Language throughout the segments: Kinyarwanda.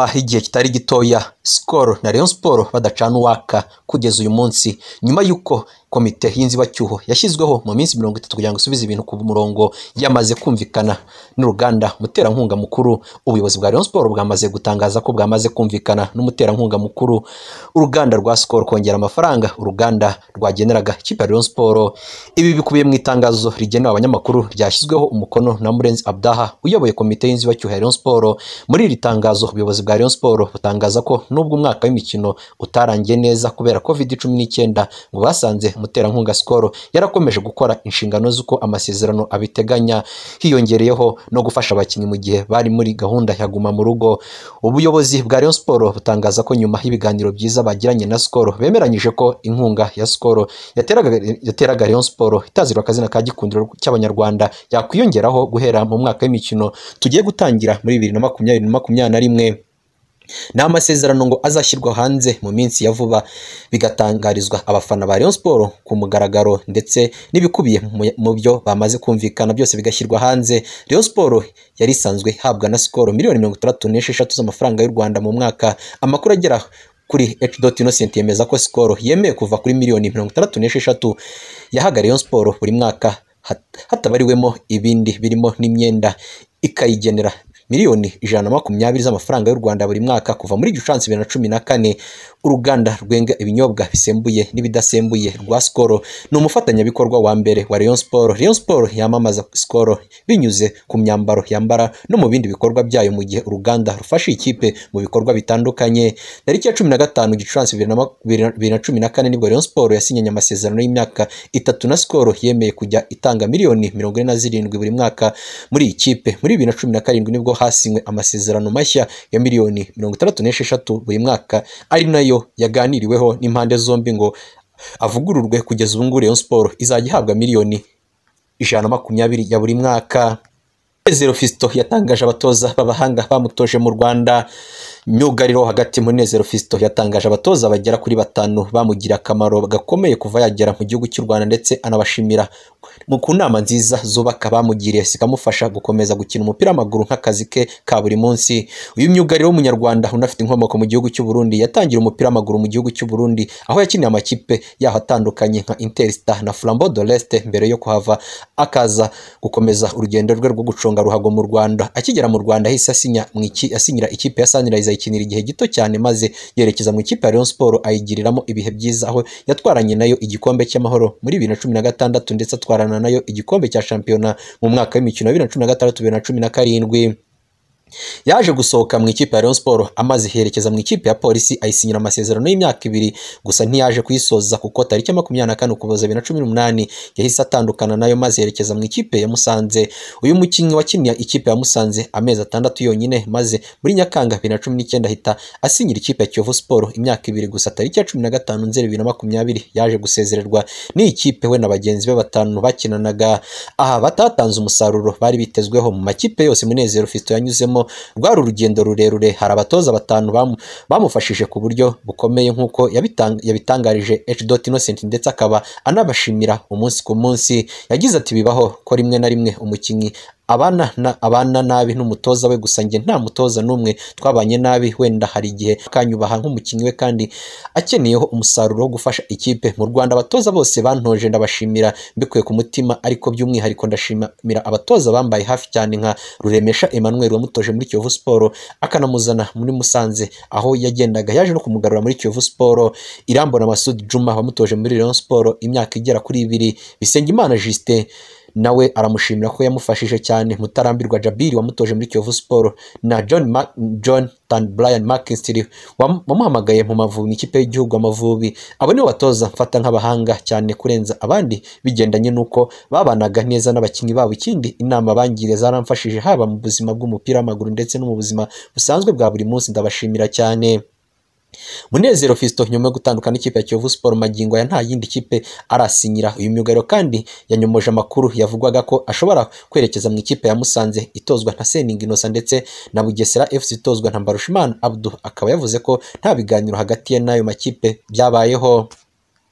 nyuma y'igihe kitari gitoya Skol na Rayon Sport badacana uwaka kugeza uyu munsi, nyuma y'uko komite y'inzibacyuho yashyizweho mu minsi 30 kugira ngo isubize ibintu ku murongo, yamaze kumvikana n'uruganda muterankunga mukuru. Ubuyobozi bwa Rayon Sport bwamaze gutangaza ko bwamaze kumvikana n'umuterankunga mukuru uruganda rwa Skol kongera amafaranga uruganda rwageneraga ikipe ya Rayon Sport. Ibi bikubiye mu itangazo rigenewe abanyamakuru ryashyizweho umukono na Murenzi Abdaha uyoboye komite y'inzibacyuho ya Rayon Sport. Muri iri tangazo ubuyobozi bwa Rayon Sport butangaza ko nubwo umwaka w'imikino utarangiye neza kubera COVID-19, ngo basanze umuterankunga Skol yarakomeje gukora inshingano z'uko amasezerano abiteganya, hiyongereyeho no gufasha abakinnyi mu gihe bari muri gahunda ya guma mu rugo. Ubuyobozi bwa Rayon Sport butangaza ko nyuma y'ibiganiro byiza bagiranye na Skol bemeranyije ko inkunga ya Skol yateraga Rayon Sport itazirwa akazina ka gikundiro cy'abanyarwanda yakwiyongeraho guhera mu mwaka w'imikino tugiye gutangira muri 2021. Ni amasezerano ngo azashyirwa hanze mu minsi ya vuba, bigatangarizwa abafana ba Rayon Sport ku mugaragaro, ndetse n'ibikubiye mu byo bamaze kumvikana byose bigashyirwa hanze. Rayon Sport yari isanzwe ihabwa na Skol miliyoni 36 z'amafaranga y'u Rwanda mu mwaka. Amakuru agera kuri H. Innocent yemeza ko Skol yemeye kuva kuri miliyoni 36 yahaga Rayon Sport buri mwaka, hatabariwemo ibindi birimo n'imyenda, ikayigenera miliyoni 120 z'amafaranga y'u Rwanda buri mwaka kuva muri Gicurasi 2014. Uruganda rwenga ibinyobwa bisembuye n'ibidasembuye rwa Skol ni umufatanyabikorwa wa mbere wa Rayon Sport. Rayon Sport yamamaza Skol binyuze ku myambaro yambara no mu bindi bikorwa byayo, mu gihe uruganda rufasha ikipe mu bikorwa bitandukanye. Tariki ya 15 Gicurasi 2014 nibwo Rayon Sport yasinyanye amasezerano y'imyaka 3 na Skol yemeye kujya itanga miliyoni 47 buri mwaka muri ikipe. Muri 2017 nibwo hasinywe amasezerano mashya ya miliyoni 66 buri mwaka, ari nayo yaganiriweho n'impande zombi ngo avugururwe. Kugeza ubu Rayon Sport izajya ihabwa miliyoni 120 ya buri mwaka. Munezero Fiston yatangaje abatoza b'abahanga bamutoje mu Rwanda. Myugariro hagati Munezero Fiston yatangaje abatoza bagera kuri 5 bamugira akamaro gakomeye kuva yagera mu gihugu cy'u Rwanda, ndetse anabashimira mu kunama nziza zubaka bamugiriye zikamufasha gukomeza gukina umupira w'amaguru nk'akazi ke ka buri munsi. Uyu myugariro w'umunyarwanda unafite inkomoko mu gihugu cy'u Burundi yatangira umupira w'amaguru mu gihugu cy'u Burundi, aho yakiniye amakipe yaho atandukanye nka Interstar na Flambeau de l'Est mbere yo kuhava akaza gukomeza urugendo rwe rwo guconga ruhago mu Rwanda. Akigera mu Rwanda hise asinyira ikipe ya Sunrise ayikinira igihe gito cyane, maze yerekeza mu ikipe ya Rayon Sport ayigiriramo ibihe byiza, aho yatwaranye nayo igikombe cy'amahoro muri 2016 ndetse atwarana nayo igikombe cya shampiyona mu mwaka w'imikino 2016-2017. Yaje gusohoka mu ikipe ya Rayon Sport amaze herekeza mu ikipe ya Polisi ayisinyira amasezerano y'imyaka 2 gusa ntiyaje kuyisoza kuko tariki ya 24 Ukuboza 2018 yahise atandukana nayo maze yerekeza mu ikipe ya Musanze. Uyu mukinnyi wakiniye ikipe ya Musanze amezi 6 yonyine, maze muri Nyakanga 2019 ahita asinyira ikipe ya Kiyovu Sport imyaka 2 gusa. Tariki ya 15 Nzeri 2020 yaje gusezererwa ni ikipe we na bagenzi be 5 bakinanaga. Aha batatanze umusaruro bari bitezweho mu makipe yose Munezero Fiston yanyuzemo. Rwari urugendo rurerure, hari abatoza 5 bamufashije ku buryo bukomeye nk'uko yabitangarije H. Innocent, ndetse akaba anabashimira umunsi ku munsi. Yagize ati bibaho ko rimwe na rimwe umukinnyi abana nabi n'umutoza we, gusa njye nta mutoza n'umwe twabanye nabi, wenda hari igihe akanyubaha nk'umukinnyi we kandi akeneyeho umusaruro wo gufasha ikipe. Mu Rwanda abatoza bose bantoje ndabashimira mbikuye ku mutima, ariko by'umwihariko ndashimira abatoza bambaye hafi cyane nka Ruremesha Emmanuel wamutoje muri Kiyovu Sport akanamuzana muri Musanze aho yagendaga, yaje no kumugarura muri Kiyovu Sport. Irambona Masud Juma wamutoje muri Rayon Sport imyaka igera kuri 2. Bisengimana Justin nawe aramushimira ko yamufashije cyane. Mutarambirwa Jabiri wamutoje muri Kiyovu Sport na John Brian McKinstry wamuhamagaye mu Mavubi ikipe y'igihugu Amavubi. Abo nibo batoza mfata nk'abahanga cyane kurenza abandi bigendanye nuko babanaga neza n'abakinnyi babo. Ikindi inama bangiriye zaramfashije haba mu buzima bw'umupira w'amaguru ndetse no mu buzima busanzwe bwa buri munsi, ndabashimira cyane. Munezero Fiston nyuma yo gutandukana n'ikipe ya Kiyovu Sport magingo ya nta yindi kipe arasinyira. Uyu myugariro kandi yanyomoje amakuru yavugwaga ko ashobora kwerekeza mu ikipe ya Musanze itozwa na Seninga Innocent ndetse na Bugesera FC itozwa na Mbarushimana Abdou. Akaba yavuze ko nta biganiro hagati ye n'ayo makipe byabayeho.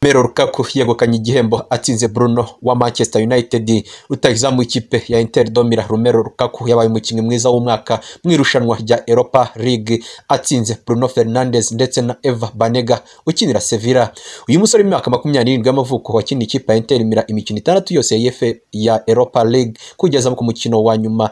Romelu Lukaku yegukanye igihembo atsinze Bruno wa Manchester United. Rutahizamu w'ikipe ya Inter Domira Romelu Lukaku yabaye umukinnyi mwiza w'umwaka mu irushanwa rya Europa League atsinze Bruno Fernandes ndetse na Eva Banega ukinira Sevilla. Uyu musore w'imyaka 27 y'amavuko wakiniye ikipe ya Inter Milan imikino 6 yose ya Europa League kugeza ku mukino wa nyuma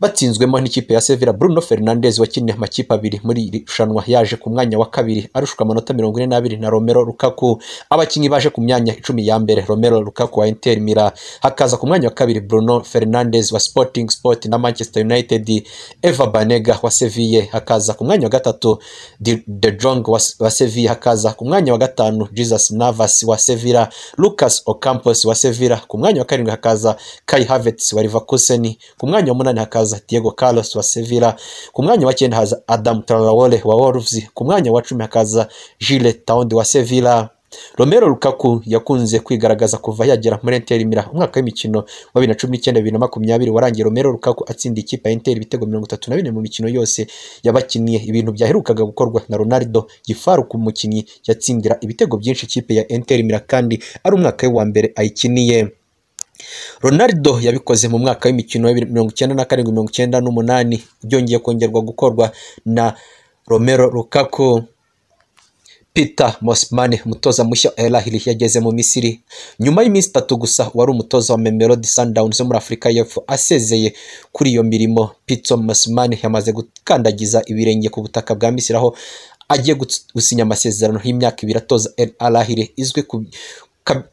batsinzwemo n'ikipe ya Sevilla. Bruno Fernandes wakiniye amakipe abiri muri iri rushanwa yaje ku mwanya wa kabiri arushwa amanota 42 na Romelu Lukaku. Abakinnyi baje ku myanya 10 ya mbere Romelu Lukaku wa Inter Milan, hakaza ku mwanya wa kabiri Bruno Fernandes wa Sporting Sport na Manchester United, Eva Banega wa Sevilla hakaza ku mwanya wa gatatu, De Jong wa Sevilla hakaza ku mwanya wa gatanu, Jesus Navas wa Sevilla, Lucas Ocampos wa Sevilla ku mwanya wa karindwi hakaza Kai Havertz wa Leverkusen, ku mwanya wa 8 hakaza Diego Carlos wa Sevilla, ku mwanya wa 9 haza Adam Traore wa Wolves, ku mwanya wa 10 hakaza Jules Koundé wa Sevilla. Romelu Lukaku yakunze kwigaragaza kuva yagera muri Inter Milan. Umwaka w'imikino wa 2019-2020 warangiye Romelu Lukaku atsinda ikipe ya Inter ibitego 34 mu mikino yose yabakiniye, ibintu byaherukaga gukorwa na Ronaldo Gifaru ku mukinnyi yatsindira ibitego byinshi ikipe ya Inter Milan kandi ari umwaka we wa mbere ayikiniye. Ronaldo yabikoze mu mwaka w'imikino wa 1997-98 byongeye kongerwa gukorwa na Romelu Lukaku. Peter Mosimane umutoza mushya El Ahly yageze mu Misiri nyuma y'iminsi 3 gusa. Wari umutoza wa Mamelodi Sundowns muri Afrika y'Epfo asezeye kuri iyo mirimo. Peter Mosimane yamaze gukandagiza ibirenge ku butaka bwa Misiri aho agiye gusinya amasezerano y'imyaka 2 atoza El Ahly izwi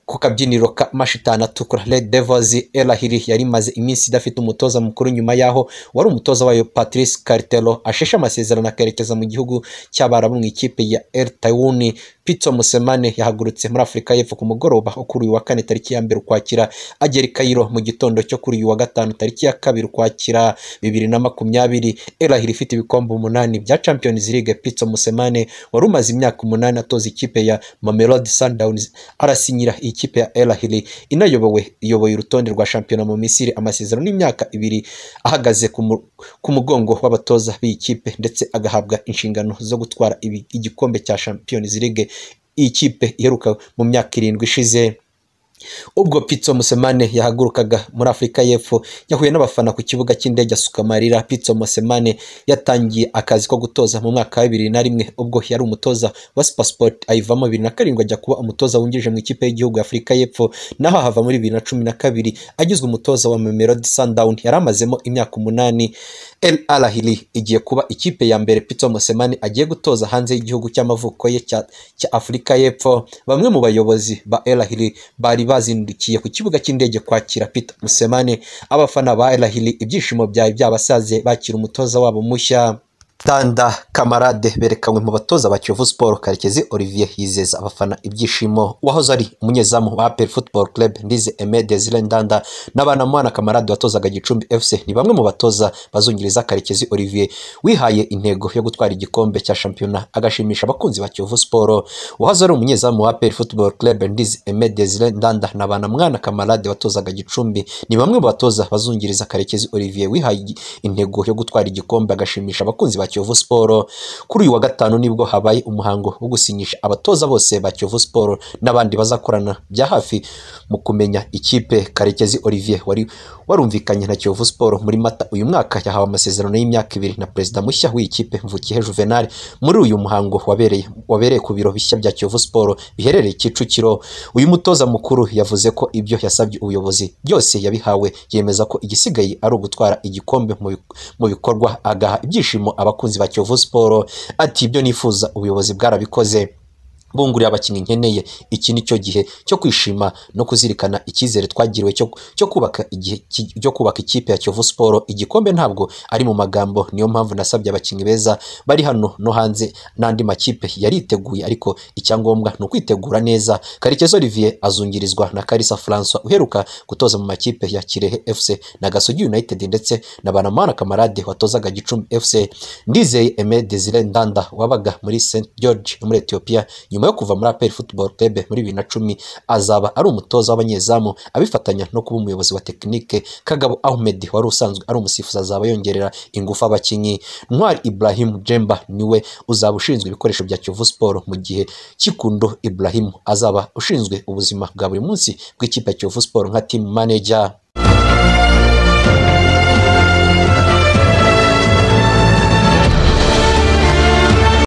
ku kabyiniro ka mashitana tukura Red Devils. El Ahly yari maze iminsi idafite umutoza mukuru nyuma yaho wari umutoza wayo Patrice Cartelo ashesha amasezerano akerekeza mu gihugu cy'Abarabu mu ikipe ya El Taiwoun. Peter Mosimane yahagurutse muri Afrika y'Epfo ku mugoroba kuri uyu wa 4 tariki ya 1 Ukwakira agera i Cairo mu gitondo cyo kuri uyu wa 5 tariki ya 2 Ukwakira 2020. El Ahly ifite ibikombe 8 bya Champions League. Peter Mosimane wari umaze imyaka 8 atoza ikipe ya Mamelodi Sundowns arasinyira ikipe ya El Ahly iyoboye urutonde rwa shampiyona mu Misiri. Amasezerano y'imyaka 2 ahagaze ku mugongo w'abatoza b'ikipe ndetse agahabwa inshingano zo gutwara igikombe cya Champions League ikipe iheruka mu myaka 7 ishize. Ubwo Peter Mosimane yahagurukaga muri Afrika y'Epfo yahuye n'abafana ku kibuga cy'indege asuka amarira. Peter Mosimane yatangiye akazi ko gutoza mu mwaka wa 2001 ubwo yari umutoza wa SuperSport ayivamo 2007 ajya kuba umutoza wungirije mu ikipe y'igihugu Afrika y'Epfo, naho hava muri 2012 agizwe umutoza wa Mamelodi Sundowns. Yaramazemo imyaka 8. El Ahly igiye kuba ikipe ya mbere Peter Mosimane agiye gutoza hanze y'igihugu cy'amavuko ye cya Afrika y'Epfo. Bamwe mu bayobozi ba El Ahly bari bazindukiye ku kibuga cy'indege kwakira Peter Mosimane. Abafana ba El Ahly ibyishimo byabasaze bakira umutoza wabo mushya. Tanda Kamarade berekanywe mu batoza ba Kiyovu Sport. Karekezi Olivier yizeza abafana ibyishimo. Wahoze ari umunyezamu wa APR Football Club Ndize Aimé Desire Ndanda n'abana mwana Kamarade watozaga Gicumbi FC ni bamwe mu batoza bazungiriza Karekezi Olivier wihaye intego yo gutwara igikombe cya shampiyona agashimisha abakunzi ba Kiyovu Sport. Wahoze ari umunyezamu wa APR Football Club Ndize Aimé Desire Ndanda n'abana mwana Kamarade watozaga Gicumbi ni bamwe mu batoza bazungiriza Karekezi Olivier wihaye intego yo gutwara igikombe agashimisha abakunzi ba Kiyovu Sport. Kuri uyu wa 5 nibwo habaye umuhango wo gusinyisha abatoza bose ba Kiyovu Sport n'abandi bazakorana bya hafi mu kumenya ikipe. Karekezi Olivier warumvikanye na Kiyovu Sport muri Mata uyu mwaka yahawe amasezerano y'imyaka 2 na perezida mushya w'ikipe Mvukihe Juvenal. Muri uyu muhango wabereye ku biro bishya bya Kiyovu Sport biherereye Kicukiro. Uyu mutoza mukuru yavuze ko ibyo yasabye ubuyobozi byose yabihawe, yemeza ko igisigaye ari ugutwara igikombe mu bikorwa agaha ibyishimo abakunzi ba Kiyovu Sport. Ati ibyo nifuza ubuyobozi bwarabikoze. bungurira abakinnyi nkeneye. Iki ni cyo gihe cyo kwishima no kuzirikana icyizere twagiriwe cyo kubaka ikipe ya Kiyovu Sport. Igikombe ntabwo ari mu magambo, niyo mpamvu nasabye abakinnyi beza bari hano no hanze n'andi makipe yariteguye, ariko icyangombwa no kwitegura neza. Karekezi Olivier azungirizwa na Kalisa François uheruka gutoza mu makipe ya Kirehe FC na Gasogi United ndetse na Banamana Kamarade watozaga Gicumbi FC. Ndizeye Aimé Desire Ndanda wabaga muri St George muri Ethiopia nyuma yo kuva muri APR Football Club muri 2010 azaba ari umutoza w'abanyezamu abifatanya no kuba umuyobozi wa tekinike. Kagabo Ahmed wari usanzwe ari umusifuzi azaba yongerera ingufu abakinyi. Ntwari Ibrahim Jemba niwe uzaba ushinzwe ibikoresho bya Kiyovu Sport, mu gihe Kikundo Ibrahim azaba ushinzwe ubuzima bwa buri munsi bw'ikipe ya Kiyovu Sport nka team manager.